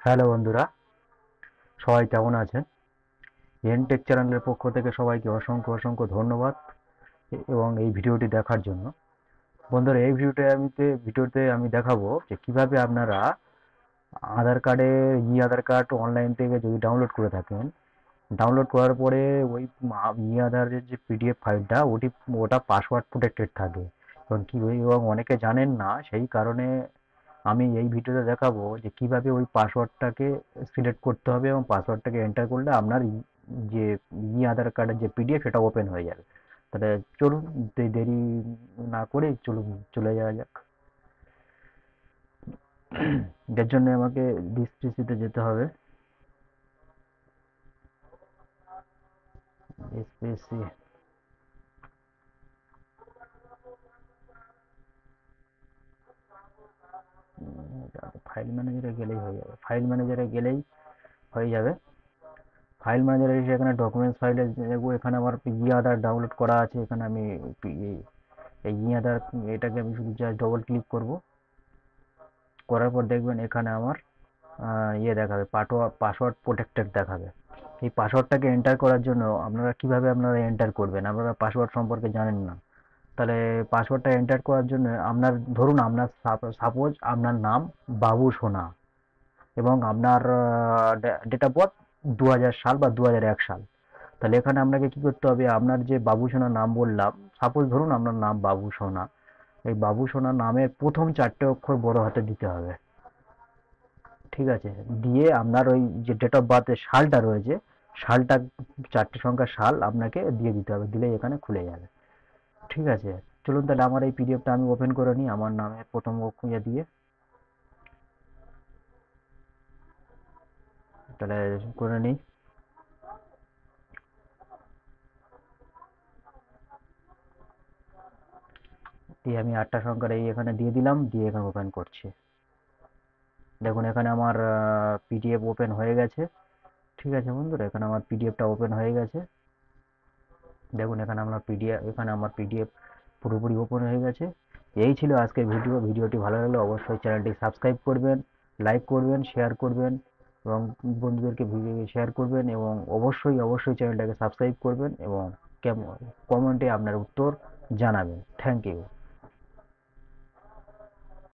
Hello বন্ধুরা, সবাই কেমন আছেন? এনটেক চ্যানেলের পক্ষ থেকে সবাইকে অসংখ্য অসংখ্য ধন্যবাদ এবং এই ভিডিওটি দেখার জন্য। বন্ধুরা, এই ভিডিওতে আমি দেখাবো যে কিভাবে আপনারা আধার কার্ডের আধার কার্ড অনলাইন থেকে যদি ডাউনলোড করে থাকেন, ডাউনলোড করার পরে ওই আধারের যে পিডিএফ ফাইলটা ওটা পাসওয়ার্ড প্রোটেক্টেড থাকে এবং অনেকে জানেন না, সেই কারণে আমি এই ভিডিওতে দেখাবো যে কিভাবে ওই পাসওয়ার্ডটাকে সিলেক্ট করতে হবে এবং পাসওয়ার্ডটাকে এন্টার করলে আপনার যে আধার কার্ডের যে পিডিএফ সেটা ওপেন হয়ে যাবে। তাহলে চলুন, দেরি না করে চলুন চলে যাওয়া যাক। এর জন্য আমাকে ডিসপিসিতে যেতে হবে। ডিসপিসি, ফাইল ম্যানেজারে গেলেই হয়ে যাবে। ফাইল ম্যানেজারে এসে এখানে ডকুমেন্টস ফাইলে দেখবো, এখানে আমার আধার ডাউনলোড করা আছে। এখানে আমি এই আধার এটাকে আমি শুধু জাস্ট ডবল ক্লিক করব। করার পর দেখবেন এখানে আমার দেখাবে, পাসওয়ার্ড প্রোটেক্টেড দেখাবে। এই পাসওয়ার্ডটাকে এন্টার করার জন্য আপনারা এন্টার করবেন? আপনারা পাসওয়ার্ড সম্পর্কে জানেন না, তাহলে পাসওয়ার্ডটা এন্টার করার জন্য আপনার সাপোজ আপনার নাম বাবু সোনা এবং আপনার ডেট অফ বার্থ 2000 সাল বা 2001 সাল। তাহলে এখানে আপনাকে কি করতে হবে? আপনার যে বাবু সোনা নাম বললাম, সাপোজ ধরুন আপনার নাম বাবু সোনা, এই বাবু সোনা নামের প্রথম 4টে অক্ষর বড় হাতে দিতে হবে। ঠিক আছে? দিয়ে আপনার ওই যে ডেট অফ বার্থের সালটা রয়েছে, সালটা 4টে সংখ্যার সাল আপনাকে দিয়ে দিতে হবে, দিলেই এখানে খুলে যাবে। ঠিক আছে? চলুন তাহলে আমার এই পিডিএফটা আমি ওপেন করে নিই আমার নামের প্রথম অক্ষর দিয়ে। তাহলে করে নিই। দিয়ে আমি 8টা সংখ্যার এখানে দিয়ে দিলাম, দিয়ে এখানে ওপেন করছি। দেখুন এখানে আমার পিডিএফ ওপেন হয়ে গেছে। ঠিক আছে বন্ধুরা, এখানে আমার পিডিএফটা ওপেন হয়ে গেছে। দেখুন এখানে আমার পিডিএফ পুরোপুরি ওপেন হয়ে গেছে। এই ছিল আজকের ভিডিওটি ভালো লাগলে অবশ্যই চ্যানেলটি সাবস্ক্রাইব করবেন, লাইক করবেন, শেয়ার করবেন এবং বন্ধুদেরকে ভিডিও শেয়ার করবেন এবং অবশ্যই অবশ্যই চ্যানেলটাকে সাবস্ক্রাইব করবেন এবং কমেন্টে আপনার উত্তর জানাবেন। Thank you.